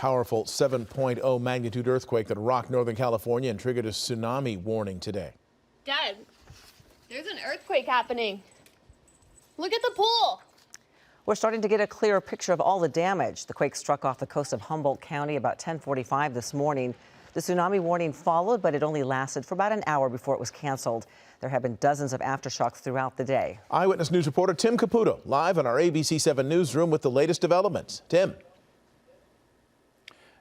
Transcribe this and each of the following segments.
powerful 7.0 magnitude earthquake that rocked Northern California and triggered a tsunami warning today. Dad, there's an earthquake happening. Look at the pool. We're starting to get a clearer picture of all the damage. The quake struck off the coast of Humboldt County about 10:45 this morning. The tsunami warning followed, but it only lasted for about an hour before it was canceled. There have been dozens of aftershocks throughout the day. Eyewitness News reporter Tim Caputo live in our ABC 7 newsroom with the latest developments. Tim.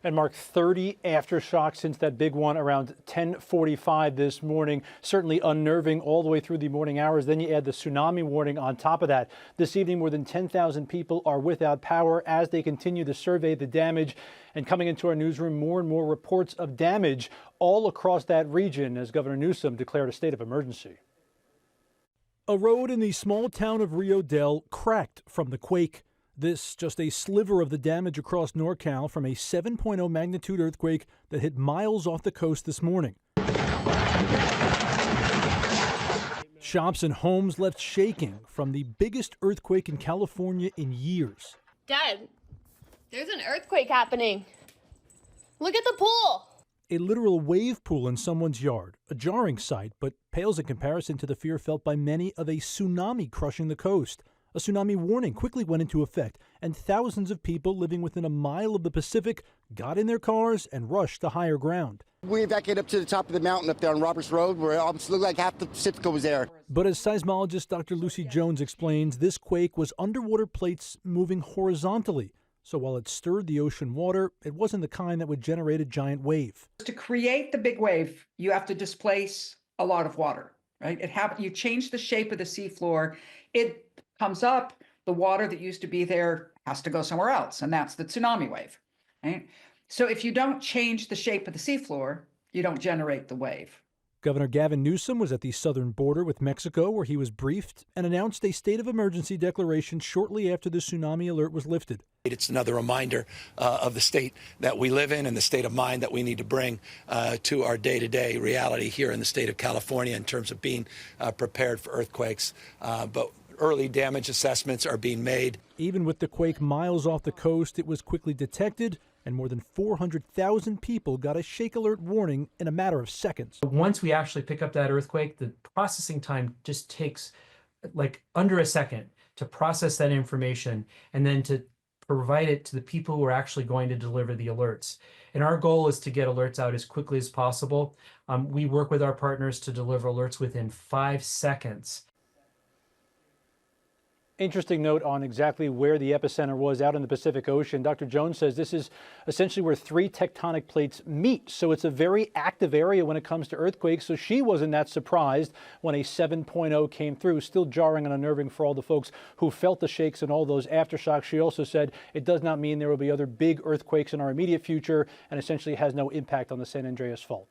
And Mark, 30 aftershocks since that big one around 10:45 this morning. Certainly unnerving all the way through the morning hours. Then you add the tsunami warning on top of that. This evening, more than 10,000 people are without power as they continue to survey the damage. And coming into our newsroom, more and more reports of damage all across that region as Governor Newsom declared a state of emergency. A road in the small town of Rio Del cracked from the quake. This just a sliver of the damage across NorCal from a 7.0 magnitude earthquake that hit miles off the coast this morning. Shops and homes left shaking from the biggest earthquake in California in years. Dad, there's an earthquake happening. Look at the pool. A literal wave pool in someone's yard, a jarring sight, but pales in comparison to the fear felt by many of a tsunami crushing the coast. A tsunami warning quickly went into effect, and thousands of people living within a mile of the Pacific got in their cars and rushed to higher ground. We evacuated up to the top of the mountain up there on Roberts Road, where it almost looked like half the Pacific was there. But as seismologist Dr. Lucy Jones explains, this quake was underwater plates moving horizontally. So while it stirred the ocean water, it wasn't the kind that would generate a giant wave. To create the big wave, you have to displace a lot of water, right? You change the shape of the seafloor, it comes up, the water that used to be there has to go somewhere else, and that's the tsunami wave, right? So if you don't change the shape of the seafloor, you don't generate the wave. Governor Gavin Newsom was at the southern border with Mexico, where he was briefed and announced a state of emergency declaration shortly after the tsunami alert was lifted. It's another reminder of the state that we live in and the state of mind that we need to bring to our day-to-day reality here in the state of California in terms of being prepared for earthquakes. But early damage assessments are being made. Even with the quake miles off the coast, it was quickly detected, and more than 400,000 people got a shake alert warning in a matter of seconds. Once we actually pick up that earthquake, the processing time just takes like under a second to process that information and then to provide it to the people who are actually going to deliver the alerts. And our goal is to get alerts out as quickly as possible. We work with our partners to deliver alerts within 5 seconds. Interesting note on exactly where the epicenter was out in the Pacific Ocean. Dr. Jones says this is essentially where 3 tectonic plates meet. So it's a very active area when it comes to earthquakes. So she wasn't that surprised when a 7.0 came through. Still jarring and unnerving for all the folks who felt the shakes and all those aftershocks. She also said it does not mean there will be other big earthquakes in our immediate future and essentially has no impact on the San Andreas Fault.